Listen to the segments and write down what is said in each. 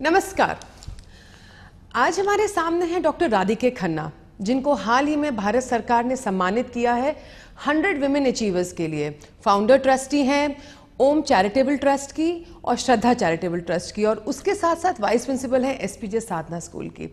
नमस्कार। आज हमारे सामने हैं डॉक्टर राधिके खन्ना, जिनको हाल ही में भारत सरकार ने सम्मानित किया है 100 विमेन अचीवर्स के लिए। फाउंडर ट्रस्टी हैं ओम चैरिटेबल ट्रस्ट की और श्रद्धा चैरिटेबल ट्रस्ट की, और उसके साथ साथ वाइस प्रिंसिपल हैं एसपीजे साधना स्कूल की।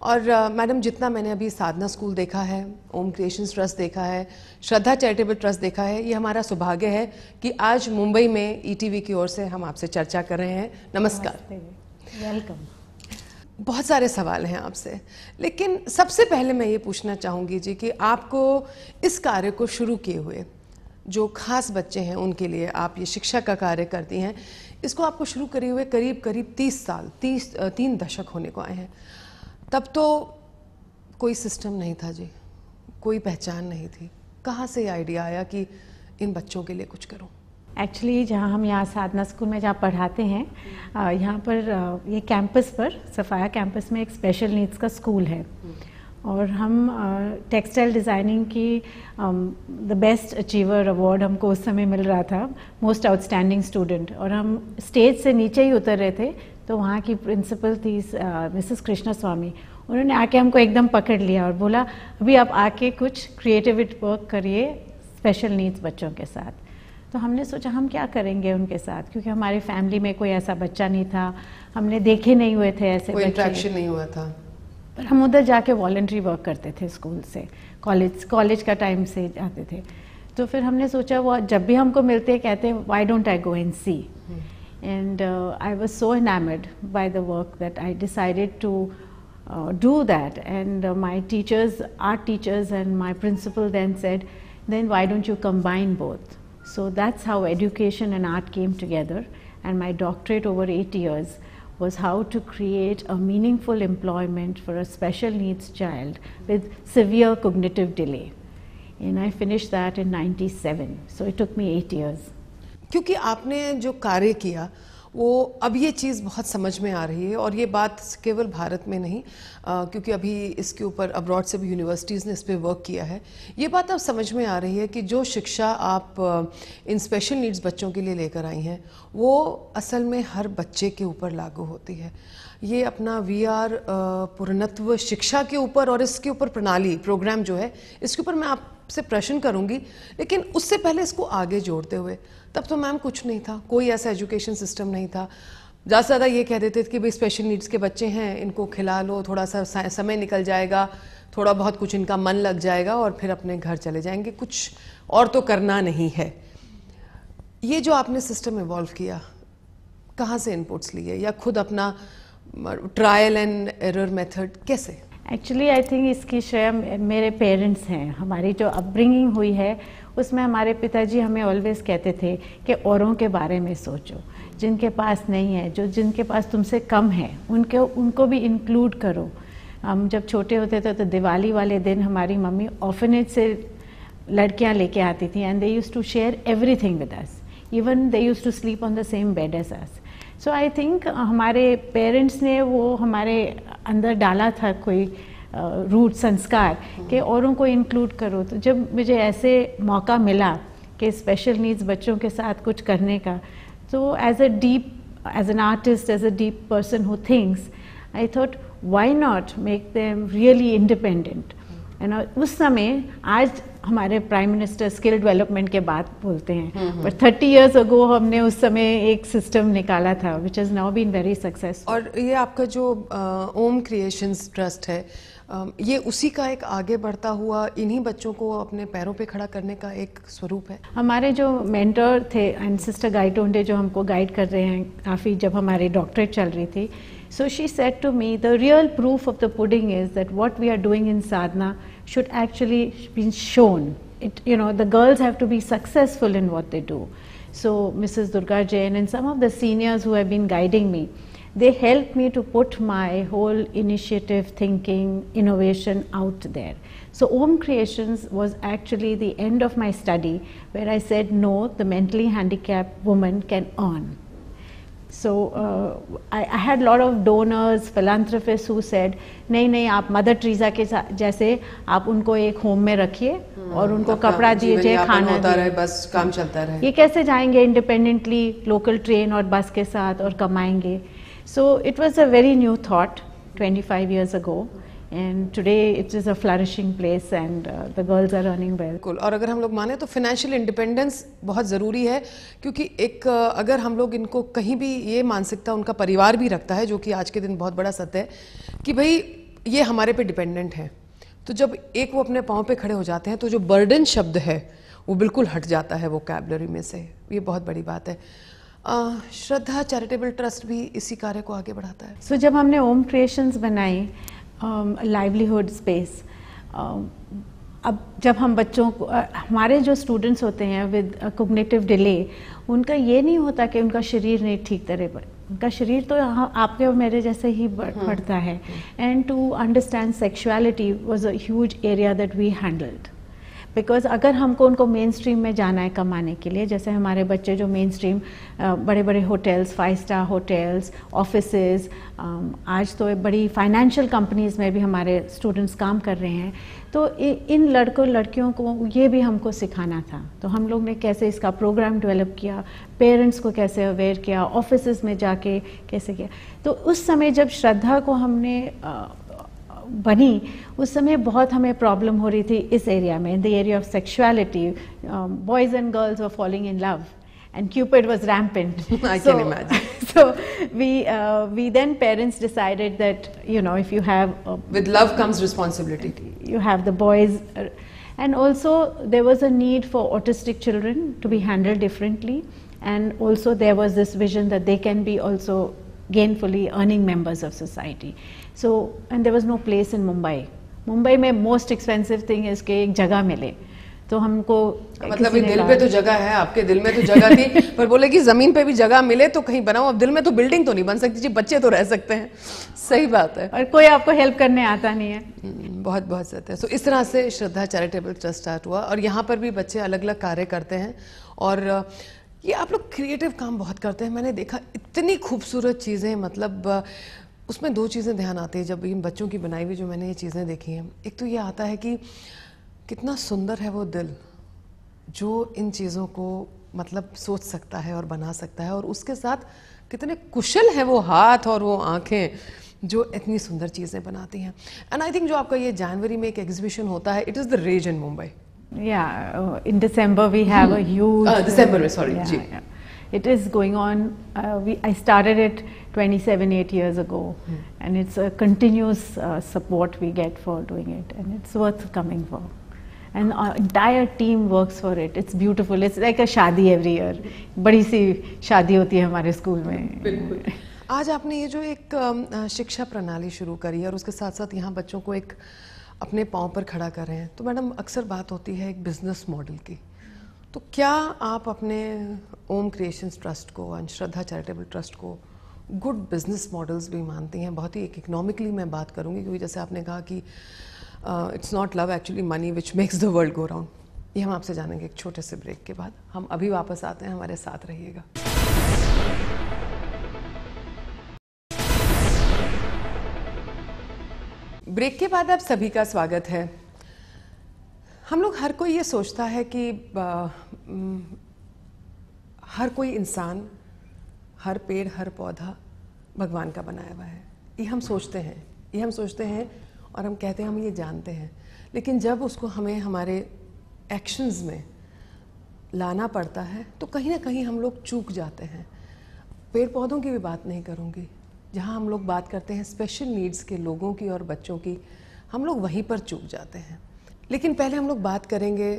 और मैडम, जितना मैंने अभी साधना स्कूल देखा है, ओम क्रिएशंस ट्रस्ट देखा है, श्रद्धा चैरिटेबल ट्रस्ट देखा है, ये हमारा सौभाग्य है कि आज मुंबई में ईटीवी की ओर से हम आपसे चर्चा कर रहे हैं। नमस्कार। वेलकम। बहुत सारे सवाल हैं आपसे, लेकिन सबसे पहले मैं ये पूछना चाहूँगी जी कि आपको इस कार्य को शुरू किए हुए जो खास बच्चे हैं उनके लिए आप ये शिक्षा का कार्य करती हैं, इसको आपको शुरू करे हुए करीब 30 साल, 3 दशक होने को आए हैं। तब तो कोई सिस्टम नहीं था जी, कोई पहचान नहीं थी। कहाँ से ये आइडिया आया कि इन बच्चों के लिए कुछ करूँ? एक्चुअली जहाँ हम यहाँ साधना स्कूल में जहाँ पढ़ाते हैं, यहाँ पर ये कैंपस पर सफाया कैंपस में एक स्पेशल नीड्स का स्कूल है, और हम टेक्सटाइल डिज़ाइनिंग की द बेस्ट अचीवर अवार्ड हमको उस समय मिल रहा था, मोस्ट आउटस्टैंडिंग स्टूडेंट। और हम स्टेज से नीचे ही उतर रहे थे तो वहाँ की प्रिंसिपल थी मिसेस कृष्णा स्वामी। उन्होंने आके हमको एकदम पकड़ लिया और बोला, अभी आप आके कुछ क्रिएटिव वर्क करिए स्पेशल नीड्स बच्चों के साथ। तो हमने सोचा हम क्या करेंगे उनके साथ, क्योंकि हमारी फैमिली में कोई ऐसा बच्चा नहीं था, हमने देखे नहीं हुए थे ऐसे कोई बच्चे, इंटरेक्शन नहीं हुआ था। पर हम उधर जाके वॉलंटरी वर्क करते थे स्कूल से, कॉलेज का टाइम से जाते थे। तो फिर हमने सोचा वो जब भी हमको मिलते कहते why don't I go and see, and I was so enamoured by the work that I decided to do that. And my teachers, art teachers and my principal then said, then why don't you combine both? So that's how education and art came together, and my doctorate over 8 years was how to create a meaningful employment for a special needs child with severe cognitive delay. And I finished that in 97. So it took me 8 years. क्योंकि आपने जो कार्य किया वो अब ये चीज़ बहुत समझ में आ रही है, और ये बात केवल भारत में नहीं, क्योंकि अभी इसके ऊपर अब्रॉड से भी यूनिवर्सिटीज़ ने इस पर वर्क किया है। ये बात अब समझ में आ रही है कि जो शिक्षा आप इन स्पेशल नीड्स बच्चों के लिए लेकर आई हैं वो असल में हर बच्चे के ऊपर लागू होती है। ये अपना VR पूर्णत्व शिक्षा के ऊपर और इसके ऊपर प्रणाली प्रोग्राम जो है, इसके ऊपर मैं आपसे प्रश्न करूंगी, लेकिन उससे पहले इसको आगे जोड़ते हुए, तब तो मैम कुछ नहीं था, कोई ऐसा एजुकेशन सिस्टम नहीं था। ज़्यादा से ज़्यादा ये कह देते थे कि भाई स्पेशल नीड्स के बच्चे हैं, इनको खिला लो, थोड़ा सा समय निकल जाएगा, थोड़ा बहुत कुछ इनका मन लग जाएगा और फिर अपने घर चले जाएंगे, कुछ और तो करना नहीं है। ये जो आपने सिस्टम इवॉल्व किया, कहाँ से इनपुट्स लिए, या खुद अपना ट्रायल एंड एरर मेथड कैसे? एक्चुअली आई थिंक इसकी श्रेय मेरे पेरेंट्स हैं। हमारी जो अपब्रिंगिंग हुई है उसमें हमारे पिताजी हमें ऑलवेज कहते थे कि औरों के बारे में सोचो, जिनके पास नहीं है, जिनके पास तुमसे कम है, उनको भी इंक्लूड करो। हम जब छोटे होते थे तो दिवाली वाले दिन हमारी मम्मी ऑर्फनेज से लड़कियां लेके आती थी, and they used to share everything with us, even they used to sleep on the same bed as us. So I think हमारे पेरेंट्स ने वो हमारे अंदर डाला था कोई रूट संस्कार कि औरों को इंक्लूड करो। तो जब मुझे ऐसे मौका मिला कि स्पेशल नीड्स बच्चों के साथ कुछ करने का, तो as an artist, as a deep person who thinks, I thought why not make them really independent. उस समय, आज हमारे प्राइम मिनिस्टर स्किल डेवलपमेंट के बात बोलते हैं, पर 30 इयर्स अगो हमने उस समय एक सिस्टम निकाला था which has now been very successful. और ये आपका जो ओम क्रिएशंस ट्रस्ट है, ये उसी का एक आगे बढ़ता हुआ इन्हीं बच्चों को अपने पैरों पे खड़ा करने का एक स्वरूप है। हमारे जो मेंटर थे एंड सिस्टर गाइटोंडे जो हमको गाइड कर रहे हैं काफ़ी, जब हमारी डॉक्टरेट चल रही थी, so she said to me, the real proof of the pudding is that what we are doing in sadhana should actually be shown. The girls have to be successful in what they do. So Mrs. Durga Jain and some of the seniors who have been guiding me, they helped me to put my whole initiative, thinking, innovation out there. So Om Creations was actually the end of my study, where I said, no, the mentally handicapped woman can earn. So I had a lot of donors, philanthropists who said, नहीं आप mother Teresa के जैसे आप उनको एक home में रखिए और उनको कपड़ा दीजिए, खाना दीजिए, बस काम चलता रहे। ये कैसे जाएंगे इंडिपेंडेंटली लोकल ट्रेन और बस के साथ और कमाएंगे? So it was a very new thought 25 years ago, and today it is a flourishing place, and the girls are earning well. बिल्कुल। और अगर हम लोग माने तो फिनेंशियल इंडिपेंडेंस बहुत ज़रूरी है, क्योंकि एक अगर हम लोग इनको कहीं भी ये मानसिकता उनका परिवार भी रखता है, जो कि आज के दिन बहुत बड़ा सत्य है कि भाई ये हमारे पे डिपेंडेंट है, तो जब एक वो अपने पाँव पे खड़े हो जाते हैं तो जो बर्डन शब्द है वो बिल्कुल हट जाता है वोकैबुलरी में से। ये बहुत बड़ी बात है। श्रद्धा चैरिटेबल ट्रस्ट भी इसी कार्य को आगे बढ़ाता है। So जब हमने ओम क्रिएशंस बनाई, लाइवलीहुड स्पेस, अब जब हम बच्चों को, हमारे जो स्टूडेंट्स होते हैं विद कोग्निटिव डिले, उनका ये नहीं होता कि उनका शरीर नहीं ठीक तरह पर, उनका शरीर तो आपके और मेरे जैसे ही बढ़ता है। And to understand sexuality was a huge area that we handled, because अगर हमको उनको मेन स्ट्रीम में जाना है कमाने के लिए, जैसे हमारे बच्चे जो मेन स्ट्रीम बड़े बड़े होटल्स, 5 स्टार होटल्स, ऑफिसेज, आज तो बड़ी फाइनेंशियल कंपनीज में भी हमारे स्टूडेंट्स काम कर रहे हैं, तो इन लड़कों लड़कियों को ये भी हमको सिखाना था। तो हम लोग ने कैसे इसका प्रोग्राम डेवलप किया, पेरेंट्स को कैसे अवेयर किया, ऑफिसेज में जाके कैसे किया। तो उस समय जब श्रद्धा को हमने बनी, उस समय बहुत हमें प्रॉब्लम हो रही थी इस एरिया में, in the area of sexuality, boys and girls were falling in love and Cupid was rampant. I can imagine. So we then parents decided that, you know, if you have with love comes responsibility. You have the boys, and also there was a need for autistic children to be handled differently, and also there was this vision that they can be also gainfully earning members of society. So, and there was no place in Mumbai. Mumbai में most expensive thing is कि एक जगह मिले, तो हमको मतलब दिल पे तो जगह है, आपके दिल में तो जगह थी, पर बोले कि जमीन पे भी जगह मिले तो कहीं बनाओ। अब दिल में तो बिल्डिंग तो नहीं बन सकती जी, बच्चे तो रह सकते हैं। सही बात है, और कोई आपको हेल्प करने आता नहीं है। बहुत बहुत सत्य है। सो इस तरह से श्रद्धा चैरिटेबल ट्रस्ट स्टार्ट हुआ, और यहाँ पर भी बच्चे अलग अलग कार्य करते हैं, और ये आप लोग क्रिएटिव काम बहुत करते हैं। मैंने देखा इतनी खूबसूरत चीज़ें, मतलब उसमें 2 चीज़ें ध्यान आती है जब इन बच्चों की बनाई हुई जो मैंने ये चीज़ें देखी हैं। एक तो ये आता है कि कितना सुंदर है वो दिल जो इन चीज़ों को मतलब सोच सकता है और बना सकता है, और उसके साथ कितने कुशल है वो हाथ और वो आंखें जो इतनी सुंदर चीज़ें बनाती हैं। एंड आई थिंक जो आपका ये जनवरी में एक एग्जीबिशन होता है, it is the rage in Mumbai. In December we have a huge December में, sorry जी। It is going on. I started it 27-8 years ago, and it's a continuous support we get for doing it, and it's worth coming for. And our entire team works for it. It's beautiful. It's like a शादी every year. बड़ी सी शादी होती है हमारे school में। बिल्कुल। आज आपने ये जो एक शिक्षा प्रणाली शुरू करी है, और उसके साथ साथ यहाँ बच्चों को एक अपने पाँव पर खड़ा कर रहे हैं, तो मैडम अक्सर बात होती है एक बिजनेस मॉडल की, तो क्या आप अपने ओम क्रिएशंस ट्रस्ट को, श्रद्धा चैरिटेबल ट्रस्ट को गुड बिजनेस मॉडल्स भी मानती हैं? बहुत ही एक इकोनॉमिकली मैं बात करूँगी, क्योंकि जैसे आपने कहा कि it's not love actually money which makes the world go round. ये हम आपसे जानेंगे एक छोटे से ब्रेक के बाद। हम अभी वापस आते हैं, हमारे साथ रहिएगा। ब्रेक के बाद आप सभी का स्वागत है। हम लोग, हर कोई ये सोचता है कि हर कोई इंसान, हर पेड़, हर पौधा भगवान का बनाया हुआ है। ये हम सोचते हैं, और हम कहते हैं, हम ये जानते हैं, लेकिन जब उसको हमें हमारे एक्शंस में लाना पड़ता है तो कहीं ना कहीं हम लोग चूक जाते हैं। पेड़ पौधों की भी बात नहीं करूँगी, जहाँ हम लोग बात करते हैं स्पेशल नीड्स के लोगों की और बच्चों की, हम लोग वहीं पर चूक जाते हैं। लेकिन पहले हम लोग बात करेंगे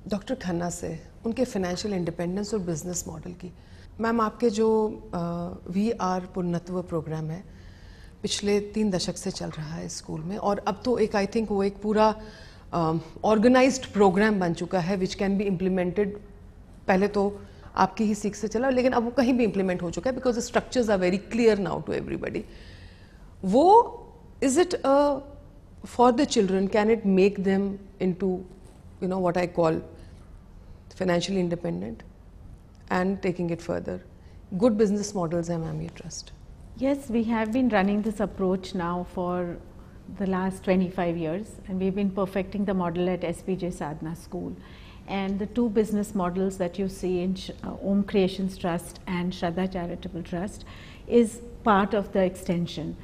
डॉक्टर खन्ना से, उनके फाइनेंशियल इंडिपेंडेंस और बिजनेस मॉडल की। मैम, आपके जो VR पुण्यत्व प्रोग्राम है, पिछले 3 दशक से चल रहा है स्कूल में, और अब तो एक, आई थिंक वो एक पूरा ऑर्गेनाइज्ड प्रोग्राम बन चुका है विच कैन बी इम्प्लीमेंटेड। पहले तो आपकी ही सीख से चला, लेकिन अब वो कहीं भी इम्प्लीमेंट हो चुका है, because the structures are very clear now to everybody. वो is it for the children, can it make them into you know what I call financially independent and taking it further? Good business models है ma'am ये trust. Yes, we have been running this approach now for the last 25 years, and we've been perfecting the model at SPJ Sadhana School. and the two business models that you see in Om Creations Trust and Shraddha Charitable Trust is part of the extension.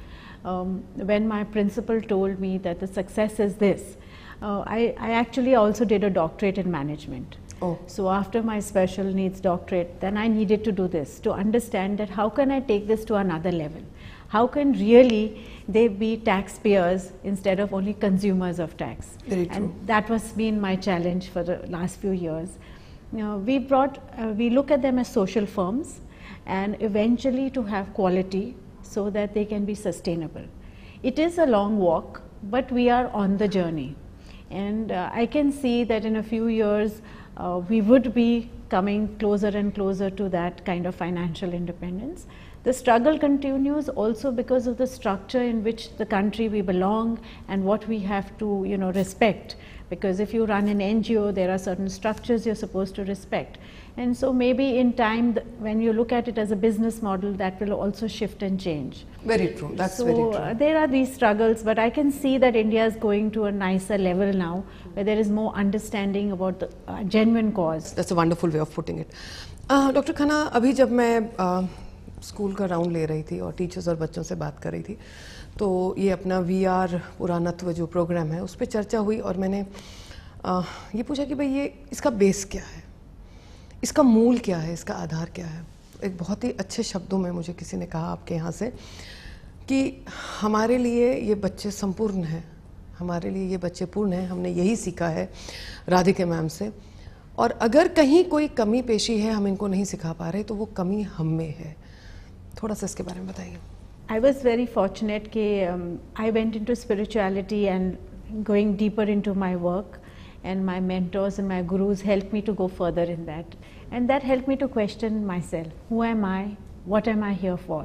When my principal told me that the success is this, I actually also did a doctorate in management. Oh. So after my special needs doctorate, then I needed to do this, to understand that how can I take this to another level? How can really they be taxpayers instead of only consumers of tax? Very true. And that was been my challenge for the last few years. We look at them as social firms, and eventually to have quality so that they can be sustainable. It is a long walk, but we are on the journey. And I can see that in a few years, we would be coming closer and closer to that kind of financial independence. The struggle continues also because of the structure in which the country we belong and what we have to, respect. Because if you run an NGO, there are certain structures you're supposed to respect. And so maybe in time, when you look at it as a business model, that will also shift and change. Very true. That's very true. There are these struggles, but I can see that India is going to a nicer level now, where there is more understanding about the genuine cause. That's a wonderful way of putting it. Dr. Khanna, अभी जब मैं school का round ले रही थी और teachers और बच्चों से बात कर रही थी, तो ये अपना VR पुरानत्व जो प्रोग्राम है उस पर चर्चा हुई और मैंने ये पूछा कि भाई ये इसका बेस क्या है, इसका मूल क्या है, इसका आधार क्या है। एक बहुत ही अच्छे शब्दों में मुझे किसी ने कहा आपके यहाँ से कि हमारे लिए ये बच्चे संपूर्ण हैं, हमारे लिए ये बच्चे पूर्ण हैं। हमने यही सीखा है राधिका मैम से, और अगर कहीं कोई कमी पेशी है हम इनको नहीं सिखा पा रहे तो वो कमी हम में है। थोड़ा सा इसके बारे में बताइए। I was very fortunate कि I went into spirituality and going deeper into my work, and my mentors and my gurus helped me to go further in that, and that helped me to question myself. Who am I? What am I here for?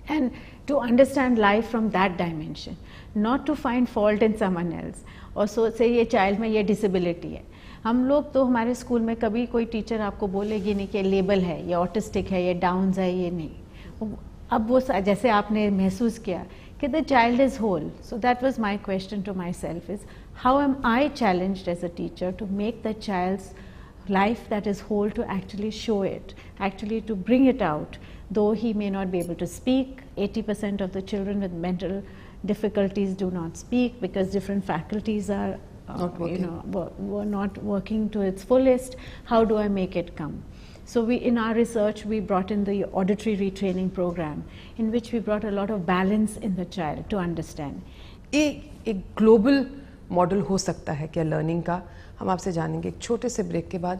And to understand life from that dimension, not to find fault in someone else or so say ये child में ये disability है। हम लोग तो हमारे school में कभी कोई टीचर आपको बोलेगी नहीं कि लेबल है, ये ऑटिस्टिक है, ये डाउन्स है, ये नहीं। अब वो जैसे आपने महसूस किया कि the child is whole, so that was my question to myself is how am I challenged as a teacher to make the child's life that is whole, to actually show it, actually to bring it out. Though he may not be able to speak, 80% of the children with mental difficulties do not speak because different faculties are were not working to its fullest. How do I make it come? So in our research, we brought in the auditory retraining program, in which we brought a lot of balance in the child to understand. एक global model हो सकता है क्या learning का? हम आपसे जानेंगे एक छोटे से ब्रेक के बाद।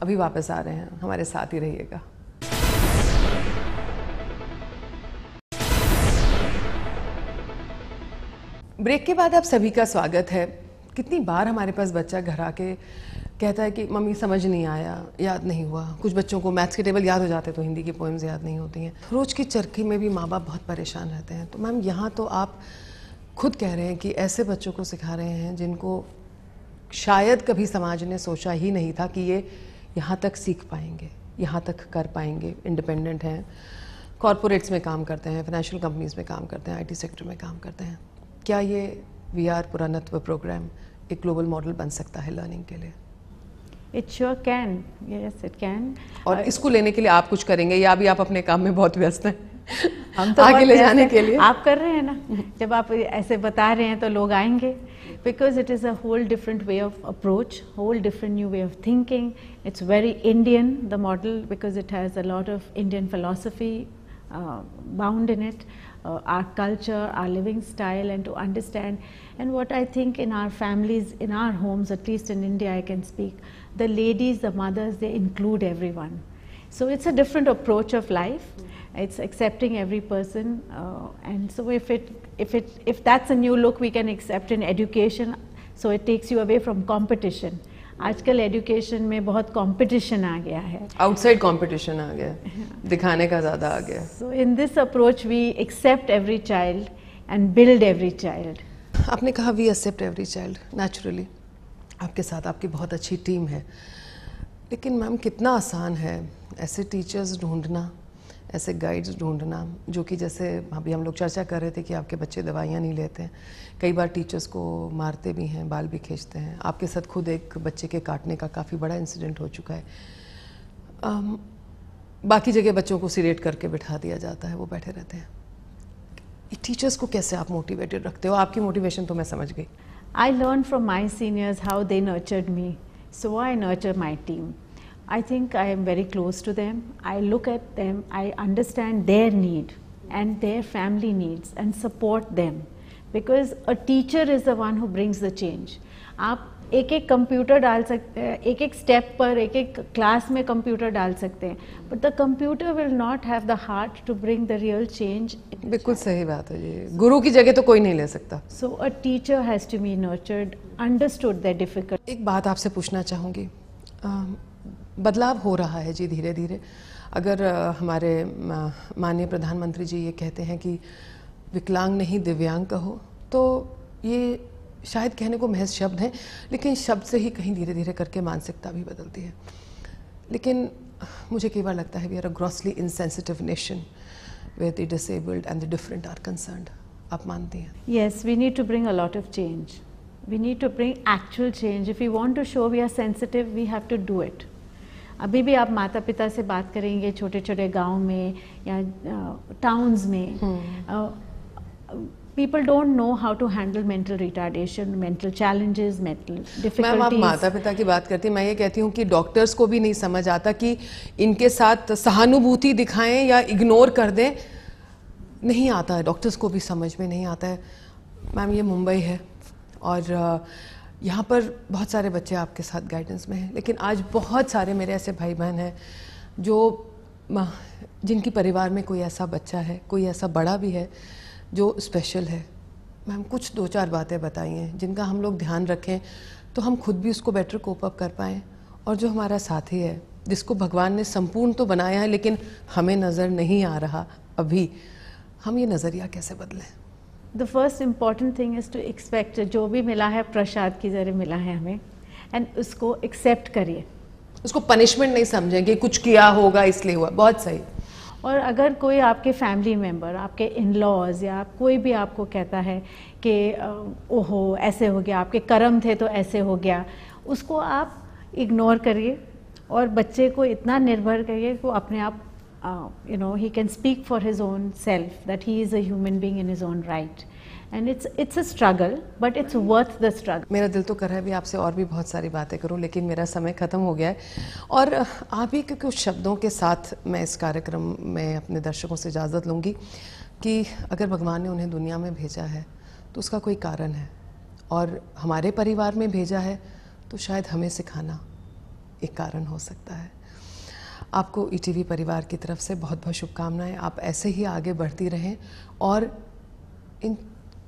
अभी वापस आ रहे हैं, हमारे साथ ही रहिएगा। ब्रेक के बाद आप सभी का स्वागत है। कितनी बार हमारे पास बच्चा घर आके कहता है कि मम्मी समझ नहीं आया, याद नहीं हुआ। कुछ बच्चों को मैथ्स के टेबल याद हो जाते तो हिंदी की पोएम्स याद नहीं होती हैं। रोज की चरखी में भी माँ बाप बहुत परेशान रहते हैं। तो मैम यहाँ तो आप खुद कह रहे हैं कि ऐसे बच्चों को सिखा रहे हैं जिनको शायद कभी समाज ने सोचा ही नहीं था कि ये यहाँ तक सीख पाएंगे, यहाँ तक कर पाएंगे। इंडिपेंडेंट हैं, कॉरपोरेट्स में काम करते हैं, फाइनेंशियल कंपनीज में काम करते हैं, आईटी सेक्टर में काम करते हैं। क्या ये VR पुरानत्व प्रोग्राम एक ग्लोबल मॉडल बन सकता है लर्निंग के लिए? It sure can. Yes, it can. और इसको लेने के लिए आप कुछ करेंगे या अभी आप अपने काम में बहुत व्यस्त हैं? हम तो आगे ले जाने के लिए आप कर रहे हैं ना। जब आप ऐसे बता रहे हैं तो लोग आएंगे, because it is a whole different way of approach, whole different new way of thinking. It's very Indian, the model, because it has a lot of Indian philosophy bound in it, our culture, our living style, and to understand. And what I think in our families, in our homes, at least in India I can speak, the ladies, the mothers, they include everyone. So it's a different approach of life. It's accepting every person, and so if that's a new look we can accept in education, so it takes you away from competition. आजकल education में बहुत competition आ गया है, outside competition आ गया, दिखाने का ज़्यादा आ गया। So in this approach we accept every child and build every child. आपने कहा we accept every child, naturally आपके साथ आपकी बहुत अच्छी टीम है, लेकिन मैम कितना आसान है ऐसे टीचर्स ढूंढना, ऐसे गाइड्स ढूंढना जो कि जैसे अभी हम लोग चर्चा कर रहे थे कि आपके बच्चे दवाइयाँ नहीं लेते हैं, कई बार टीचर्स को मारते भी हैं, बाल भी खींचते हैं। आपके साथ खुद एक बच्चे के काटने का काफ़ी बड़ा इंसिडेंट हो चुका है। बाकी जगह बच्चों को सिलेक्ट करके बिठा दिया जाता है, वो बैठे रहते हैं। टीचर्स को कैसे आप मोटिवेटेड रखते हो? आपकी मोटिवेशन तो मैं समझ गई। I learned from my seniors how they nurtured me, so I nurture my team. I think I am very close to them. I look at them, I understand their need and their family needs and support them, because a teacher is the one who brings the change. आप एक एक computer डाल सकते हैं, एक एक step पर, एक एक क्लास में कंप्यूटर डाल सकते हैं, but the computer will not have the heart to bring the real change. बिल्कुल सही बात है जी, गुरु की जगह तो कोई नहीं ले सकता। So a teacher has to be nurtured, understood the difficult. एक बात आपसे पूछना चाहूँगी, बदलाव हो रहा है जी धीरे धीरे। अगर हमारे माननीय प्रधानमंत्री जी ये कहते हैं कि विकलांग नहीं दिव्यांग कहो, तो ये शायद कहने को महज शब्द हैं, लेकिन शब्द से ही कहीं धीरे धीरे करके मानसिकता भी बदलती है। लेकिन मुझे कई बार लगता है we are a grossly insensitive nation where the disabled and the different are concerned. आप मानती हैं? Yes, we need to bring a lot of change. We need to bring actual change. If we want to show we are sensitive, we have to do it. अभी भी आप माता पिता से बात करेंगे छोटे छोटे गांव में या टाउन्स में, people don't know how to handle mental retardation, mental challenges, mental difficulties. Ma'am, आप माता पिता की बात करती हैं, मैं ये कहती हूँ कि डॉक्टर्स को भी नहीं समझ आता कि इनके साथ सहानुभूति दिखाएं या इग्नोर कर दें। नहीं आता है, डॉक्टर्स को भी समझ में नहीं आता है। मैम, ये मुंबई है और यहाँ पर बहुत सारे बच्चे आपके साथ गाइडेंस में हैं, लेकिन आज बहुत सारे मेरे ऐसे भाई बहन हैं जिनकी परिवार में कोई ऐसा बच्चा है, कोई ऐसा बड़ा भी है जो स्पेशल है। मैम, कुछ 2-4 बातें बताई हैं जिनका हम लोग ध्यान रखें तो हम खुद भी उसको बेटर कोप अप कर पाएँ, और जो हमारा साथी है जिसको भगवान ने संपूर्ण तो बनाया है लेकिन हमें नज़र नहीं आ रहा अभी, हम ये नज़रिया कैसे बदलें? The first important thing is to expect, जो भी मिला है प्रसाद की जरिए मिला है हमें, एंड उसको एक्सेप्ट करिए। उसको पनिशमेंट नहीं समझें कि कुछ किया होगा इसलिए हुआ। बहुत सही। और अगर कोई आपके फैमिली मेम्बर, आपके इन लॉज या कोई भी आपको कहता है कि ओहो ऐसे हो गया, आपके कर्म थे तो ऐसे हो गया, उसको आप इग्नोर करिए और बच्चे को इतना निर्भर करिए कि वो अपने आप he can speak for his own self, that he is a human being in his own right, and it's a struggle, but it's worth the struggle. मेरा दिल तो कर रहा है भी आपसे और भी बहुत सारी बातें करूं, लेकिन मेरा समय ख़त्म हो गया है, और आप ही के कुछ शब्दों के साथ मैं इस कार्यक्रम में अपने दर्शकों से इजाज़त लूँगी कि अगर भगवान ने उन्हें दुनिया में भेजा है तो उसका कोई कारण है, और हमारे परिवार में भेजा है तो शायद हमें सिखाना एक कारण हो सकता है। आपको ईटीवी परिवार की तरफ से बहुत बहुत शुभकामनाएं। आप ऐसे ही आगे बढ़ती रहें और इन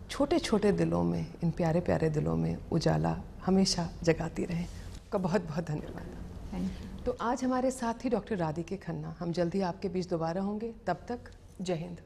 छोटे छोटे दिलों में, इन प्यारे प्यारे दिलों में उजाला हमेशा जगाती रहें। आपका बहुत बहुत धन्यवाद। Thank you. तो आज हमारे साथ ही डॉक्टर राधिके खन्ना। हम जल्दी आपके बीच दोबारा होंगे, तब तक जय हिंद।